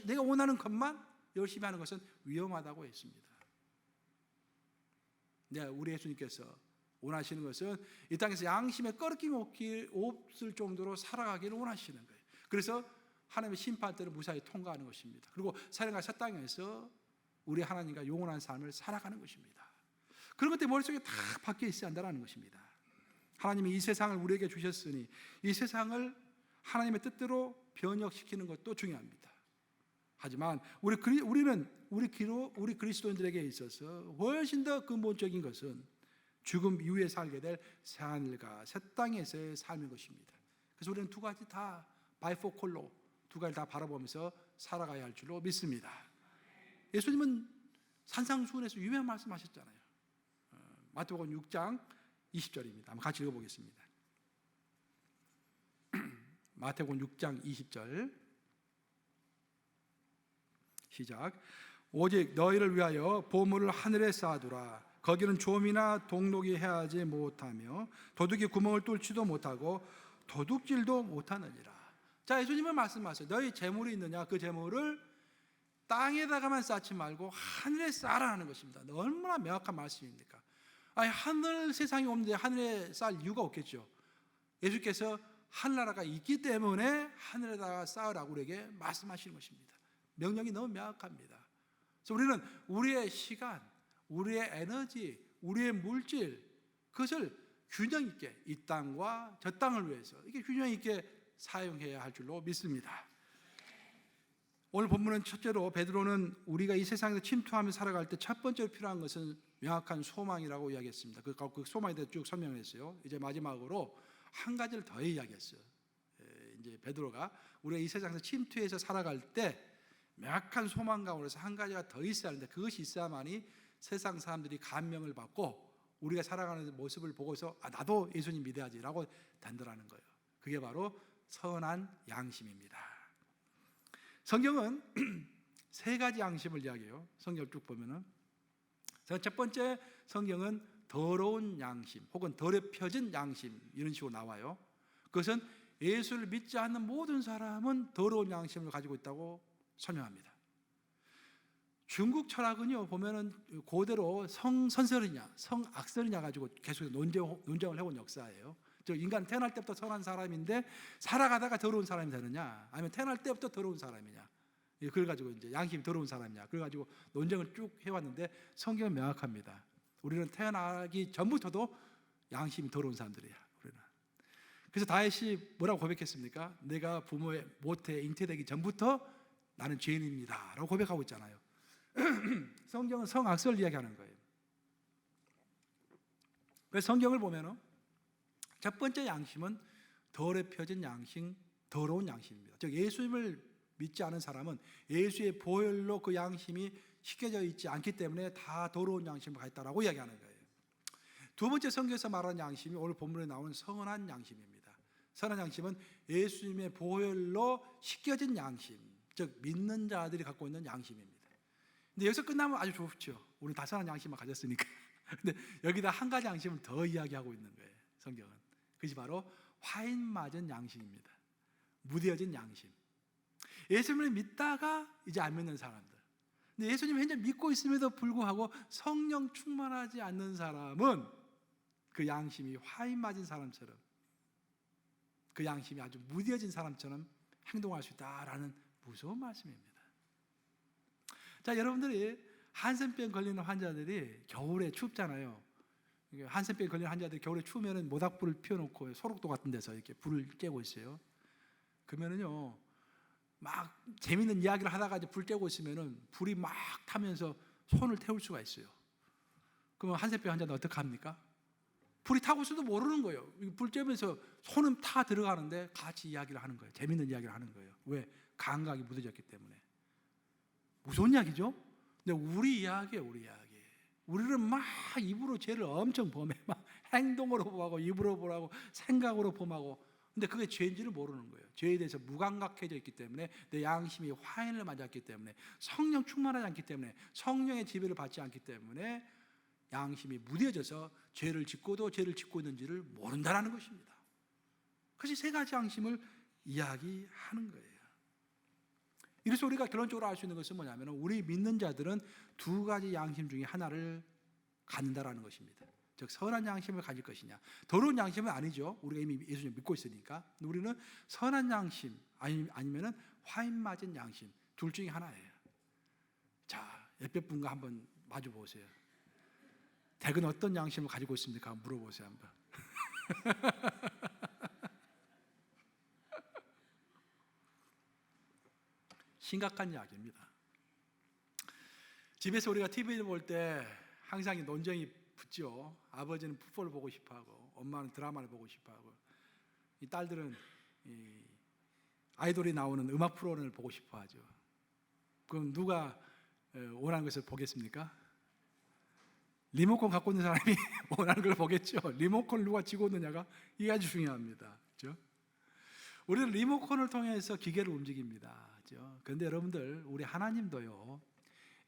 내가 원하는 것만 열심히 하는 것은 위험하다고 했습니다. 네, 우리 예수님께서 원하시는 것은 이 땅에서 양심에 끄러김 없을 정도로 살아가기를 원하시는 거예요. 그래서 하나님의 심판대를 무사히 통과하는 것입니다. 그리고 사령과 새 땅에서 우리 하나님과 영원한 삶을 살아가는 것입니다. 그런 것들이 머릿속에 다 박혀 있어야 한다는 것입니다. 하나님이 이 세상을 우리에게 주셨으니 이 세상을 하나님의 뜻대로 변혁시키는 것도 중요합니다. 하지만 우리 그리스도인들에게 있어서 훨씬 더 근본적인 것은 죽음 이후에 살게 될 새하늘과 새 땅에서의 삶인 것입니다. 그래서 우리는 두 가지 다 바이포콜로 두 가지 다 바라보면서 살아가야 할 줄로 믿습니다. 예수님은 산상수훈에서 유명한 말씀하셨잖아요. 마태복음 6장 20절입니다. 한번 같이 읽어보겠습니다. 마태복음 6장 20절 시작. 오직 너희를 위하여 보물을 하늘에 쌓아두라. 거기는 좀이나 동록이 해하지 못하며 도둑이 구멍을 뚫지도 못하고 도둑질도 못하느니라. 자, 예수님은 말씀하세요. 너희 재물이 있느냐? 그 재물을 땅에다가만 쌓지 말고 하늘에 쌓으라는 것입니다. 얼마나 명확한 말씀입니까? 아니, 하늘 세상이 없는데 하늘에 쌓을 이유가 없겠죠. 예수께서 하늘나라가 있기 때문에 하늘에다가 쌓으라고 우리에게 말씀하시는 것입니다. 명령이 너무 명확합니다. 그래서 우리는 우리의 시간, 우리의 에너지, 우리의 물질, 그것을 균형 있게 이 땅과 저 땅을 위해서 이게 균형 있게 사용해야 할 줄로 믿습니다. 오늘 본문은 첫째로 베드로는 우리가 이 세상에서 침투하며 살아갈 때 첫 번째로 필요한 것은 명확한 소망이라고 이야기했습니다. 그 소망에 대해 쭉 설명을 했어요. 이제 마지막으로 한 가지를 더 이야기했어요. 이제 베드로가 우리가 이 세상에서 침투해서 살아갈 때 명확한 소망 가운데서 한 가지가 더 있어야 하는데 그것이 있어야만이 세상 사람들이 감명을 받고 우리가 살아가는 모습을 보고서 나도 예수님 믿어야지라고 단들하는 거예요. 그게 바로 선한 양심입니다. 성경은 세 가지 양심을 이야기해요. 성경을 쭉 보면은 첫 번째 성경은 더러운 양심 혹은 더럽혀진 양심 이런 식으로 나와요. 그것은 예수를 믿지 않는 모든 사람은 더러운 양심을 가지고 있다고 설명합니다. 중국 철학은요 보면은 고대로 성선설이냐 성악설이냐 가지고 계속 논쟁을 해온 역사예요. 저 인간 태어날 때부터 선한 사람인데 살아가다가 더러운 사람이 되느냐, 아니면 태어날 때부터 더러운 사람이냐, 그래가지고 이제 양심이 더러운 사람이냐, 그래가지고 논쟁을 쭉 해왔는데 성경은 명확합니다. 우리는 태어나기 전부터도 양심이 더러운 사람들이야. 우리는. 그래서 다윗이 뭐라고 고백했습니까? 내가 부모의 모태에 잉태되기 전부터 나는 죄인입니다라고 고백하고 있잖아요. 성경은 성악설 이야기하는 거예요. 그래서 성경을 보면은 첫 번째 양심은 더럽혀진 양심, 더러운 양심입니다. 즉 예수님을 믿지 않은 사람은 예수의 보혈로 그 양심이 씻겨져 있지 않기 때문에 다 더러운 양심을 갖고 있다라고 이야기하는 거예요. 두 번째 성경에서 말하는 양심이 오늘 본문에 나오는 선한 양심입니다. 선한 양심은 예수님의 보혈로 씻겨진 양심, 즉 믿는 자들이 갖고 있는 양심입니다. 근데 여기서 끝나면 아주 좋죠. 우리 다 선한 양심만 가졌으니까. 근데 여기다 한 가지 양심을 더 이야기하고 있는 거예요. 성경은. 그것이 바로 화인 맞은 양심입니다. 무뎌진 양심. 예수님을 믿다가 이제 안 믿는 사람들. 근데 예수님 현재 믿고 있음에도 불구하고 성령 충만하지 않는 사람은 그 양심이 화인 맞은 사람처럼, 그 양심이 아주 무뎌진 사람처럼 행동할 수 있다라는 무서운 말씀입니다. 자, 여러분들이 한센병 걸리는 환자들이 겨울에 춥잖아요. 한센병 걸리는 환자들이 겨울에 추우면은 모닥불을 피워놓고 소록도 같은 데서 이렇게 불을 쬐고 있어요. 그러면은요, 막 재밌는 이야기를 하다가 이제 불 쬐고 있으면은 불이 막 타면서 손을 태울 수가 있어요. 그러면 한센병 환자는 어떻게 합니까? 불이 타고 있어도 모르는 거예요. 불 쬐면서 손은 타 들어가는데 같이 이야기를 하는 거예요. 재밌는 이야기를 하는 거예요. 왜? 감각이 묻어졌기 때문에. 무서운 이야기죠? 근데 우리 이야기예요, 우리 이야기. 우리는 막 입으로 죄를 엄청 범해. 막 행동으로 범하고, 입으로 범하고, 생각으로 범하고. 근데 그게 죄인지를 모르는 거예요. 죄에 대해서 무감각해져 있기 때문에, 내 양심이 화인을 맞았기 때문에, 성령 충만하지 않기 때문에, 성령의 지배를 받지 않기 때문에 양심이 무뎌져서 죄를 짓고도 죄를 짓고 있는지를 모른다는 것입니다. 그것이 세 가지 양심을 이야기하는 거예요. 이래서 우리가 결론적으로 알 수 있는 것은 뭐냐면, 우리 믿는 자들은 두 가지 양심 중에 하나를 갖는다라는 것입니다. 즉 선한 양심을 가질 것이냐, 더러운 양심은 아니죠. 우리가 이미 예수님 믿고 있으니까. 우리는 선한 양심 아니면은 화인 맞은 양심, 둘 중에 하나예요. 자, 옆에 분과 한번 마주 보세요. 댁은 어떤 양심을 가지고 있습니까? 물어보세요 한번. 심각한 이야기입니다. 집에서 우리가 TV를 볼 때 항상 이 논쟁이 붙죠. 아버지는 풋볼을 보고 싶어하고, 엄마는 드라마를 보고 싶어하고, 이 딸들은 이 아이돌이 나오는 음악 프로를 보고 싶어하죠. 그럼 누가 원하는 것을 보겠습니까? 리모컨 갖고 있는 사람이 원하는 걸 보겠죠. 리모컨을 누가 쥐고 있느냐가 이게 아주 중요합니다. 그렇죠? 우리는 리모컨을 통해서 기계를 움직입니다. 그렇죠? 그런데 여러분들, 우리 하나님도요,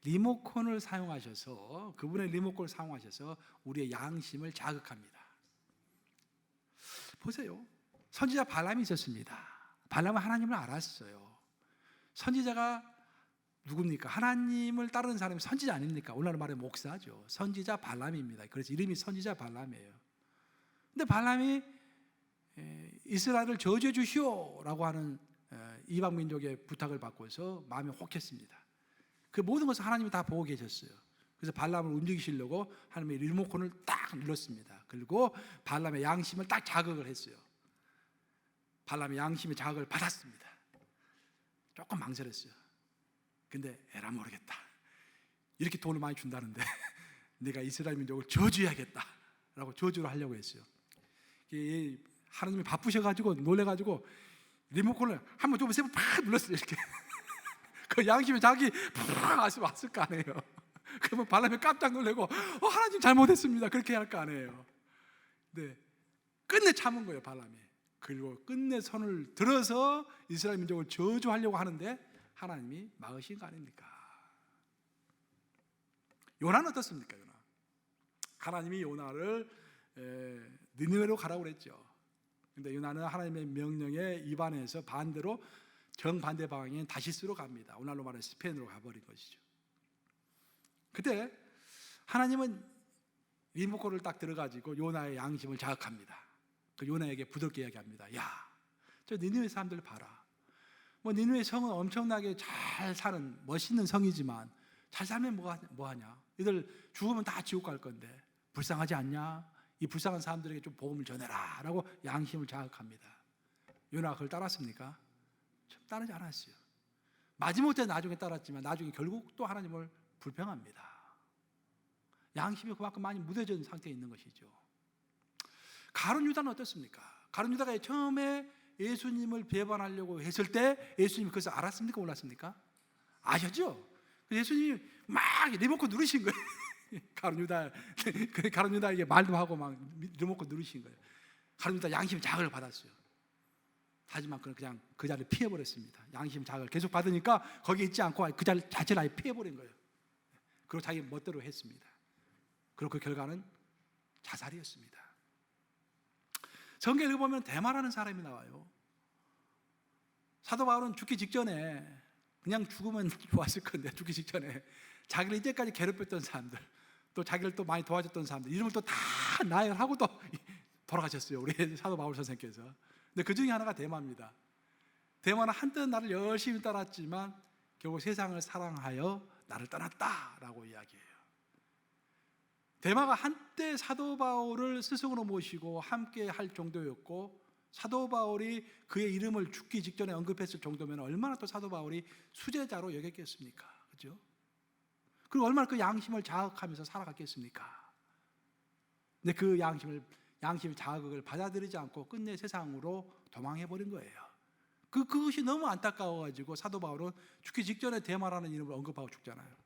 리모컨을 사용하셔서, 그분의 리모컨을 사용하셔서 우리의 양심을 자극합니다. 보세요. 선지자 발람이 있었습니다. 발람은 하나님을 알았어요. 선지자가 누굽니까? 하나님을 따르는 사람이 선지자 아닙니까? 오늘날 말하면 목사죠. 선지자 발람입니다. 그래서 이름이 선지자 발람이에요. 근데 발람이 이스라엘을 저주해 주시오라고 하는 이방 민족의 부탁을 받고서 마음이 혹했습니다. 그 모든 것을 하나님이 다 보고 계셨어요. 그래서 발람을 움직이시려고 하나님의 리모컨을 딱 눌렀습니다. 그리고 발람의 양심을 딱 자극을 했어요. 발람의 양심의 자극을 받았습니다. 조금 망설였어요. 근데 에라 모르겠다. 이렇게 돈을 많이 준다는데 내가 이스라엘 민족을 저주해야겠다 라고 저주를 하려고 했어요. 하나님이 바쁘셔가지고 놀래가지고 리모컨을 한번 좀 세번 팍 눌렀어요. 이렇게 그 양심이 자기 팍 왔을 거 아니에요. 그러면 발람이 깜짝 놀래고 하나님 잘못했습니다 그렇게 할 거 아니에요. 근데 끝내 참은 거예요, 발람이. 그리고 끝내 손을 들어서 이스라엘 민족을 저주하려고 하는데 하나님이 막으신 거 아닙니까? 요나는 어떻습니까? 요나. 하나님이 요나를 니느웨로 가라고 그랬죠. 근데 요나는 하나님의 명령에 위반해서 반대로 정반대 방향인 다시스로 갑니다. 오늘날로 말하면 스페인으로 가버린 것이죠. 그때 하나님은 리모컨을 딱 들어가지고 요나의 양심을 자극합니다. 그 요나에게 부드럽게 이야기합니다. 야, 저 니느웨 사람들 봐라. 뭐 니느웨 성은 엄청나게 잘 사는 멋있는 성이지만 잘 살면 뭐하냐? 이들 죽으면 다 지옥 갈 건데 불쌍하지 않냐? 이 불쌍한 사람들에게 좀 복음을 전해라 라고 양심을 자극합니다. 요나가 그걸 따랐습니까? 따르지 않았어요. 마지못해 나중에 따랐지만 나중에 결국 또 하나님을 불평합니다. 양심이 그만큼 많이 무뎌진 상태에 있는 것이죠. 가룟 유다는 어떻습니까? 가룟 유다가 처음에 예수님을 배반하려고 했을 때 예수님이 그것을 알았습니까? 몰랐습니까? 아셨죠? 예수님이 막 리모컨 누르신 거예요. 가룟 유다에게 말도 하고 막 리모컨 누르신 거예요. 가룟 유다 양심 자극을 받았어요. 하지만 그냥 그 자리를 피해버렸습니다. 양심 자극을 계속 받으니까 거기에 있지 않고 그 자리 자체를 아예 피해버린 거예요. 그리고 자기 멋대로 했습니다. 그리고 그 결과는 자살이었습니다. 성경을 읽어보면 데마라는 사람이 나와요. 사도 바울은 죽기 직전에 그냥 죽으면 좋았을 건데 죽기 직전에 자기를 이제까지 괴롭혔던 사람들, 또 자기를 또 많이 도와줬던 사람들 이름을 또 다 나열하고 또 돌아가셨어요. 우리 사도 바울 선생께서. 근데 그 중에 하나가 데마입니다. 데마는 한때는 나를 열심히 따랐지만 결국 세상을 사랑하여 나를 떠났다라고 이야기해요. 데마가 한때 사도 바울을 스승으로 모시고 함께 할 정도였고, 사도 바울이 그의 이름을 죽기 직전에 언급했을 정도면 얼마나 또 사도 바울이 수제자로 여겼겠습니까? 그죠? 그리고 얼마나 그 양심을 자극하면서 살아갔겠습니까? 근데 그 양심의 자극을 받아들이지 않고 끝내 세상으로 도망해버린 거예요. 그것이 너무 안타까워가지고 사도 바울은 죽기 직전에 데마라는 이름을 언급하고 죽잖아요.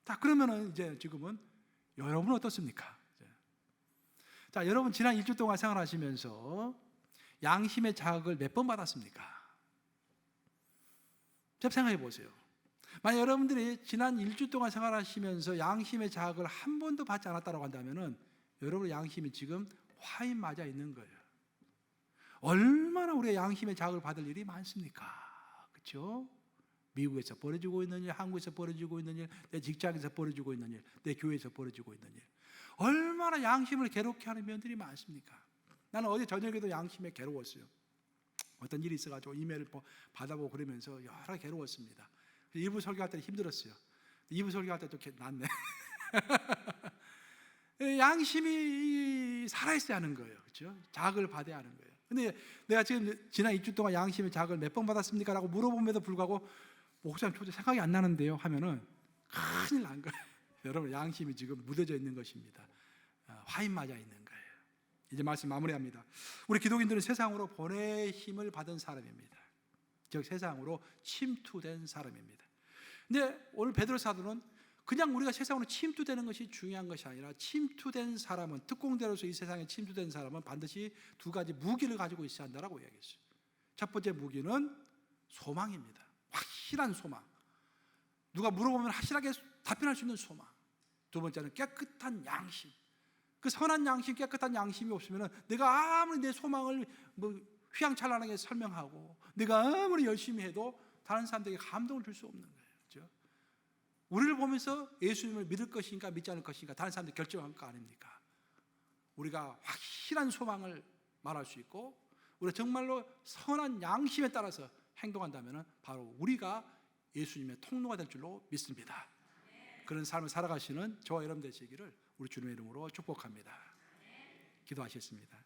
자, 그러면은 이제 지금은 여러분은 어떻습니까? 자, 여러분 지난 일주 동안 생활하시면서 양심의 자극을 몇 번 받았습니까? 좀 생각해 보세요. 만약 여러분들이 지난 일주 동안 생활하시면서 양심의 자극을 한 번도 받지 않았다고 한다면은 여러분의 양심이 지금 화인 맞아 있는 거예요. 얼마나 우리가 양심의 자극을 받을 일이 많습니까? 그렇죠? 미국에서 벌어지고 있는 일, 한국에서 벌어지고 있는 일, 내 직장에서 벌어지고 있는 일, 내 교회에서 벌어지고 있는 일, 얼마나 양심을 괴롭게 하는 면들이 많습니까? 나는 어제 저녁에도 양심에 괴로웠어요. 어떤 일이 있어가지고 이메일을 받아보고 그러면서 여러 괴로웠습니다. 1부 설교할 때는 힘들었어요. 2부 설교할 때 또 낫네. 양심이 살아있어야 하는 거예요. 그렇죠? 자극을 받아야 하는 거예요. 근데 내가 지금 지난 2주 동안 양심의 자극을 몇 번 받았습니까? 라고 물어봄에도 불구하고 목사님 도저히 생각이 안 나는데요 하면은 큰일 난 거예요. 여러분, 양심이 지금 묻어져 있는 것입니다. 화인 맞아 있는 거예요. 이제 말씀 마무리합니다. 우리 기독인들은 세상으로 보내심을 받은 사람입니다. 즉 세상으로 침투된 사람입니다. 근데 오늘 베드로 사도는 그냥 우리가 세상으로 침투되는 것이 중요한 것이 아니라 침투된 사람은, 특공대로서 이 세상에 침투된 사람은 반드시 두 가지 무기를 가지고 있어야 한다고 이야기했어요. 첫 번째 무기는 소망입니다. 확실한 소망. 누가 물어보면 확실하게 답변할 수 있는 소망. 두 번째는 깨끗한 양심. 그 선한 양심, 깨끗한 양심이 없으면 내가 아무리 내 소망을 휘황찬란하게 설명하고 내가 아무리 열심히 해도 다른 사람들에게 감동을 줄 수 없는 거예요. 그렇죠? 우리를 보면서 예수님을 믿을 것인가 믿지 않을 것인가 다른 사람들이 결정할 거 아닙니까? 우리가 확실한 소망을 말할 수 있고 우리가 정말로 선한 양심에 따라서 행동한다면 바로 우리가 예수님의 통로가 될 줄로 믿습니다. 그런 삶을 살아가시는 저와 여러분 되시기를 우리 주님의 이름으로 축복합니다. 기도하시겠습니다.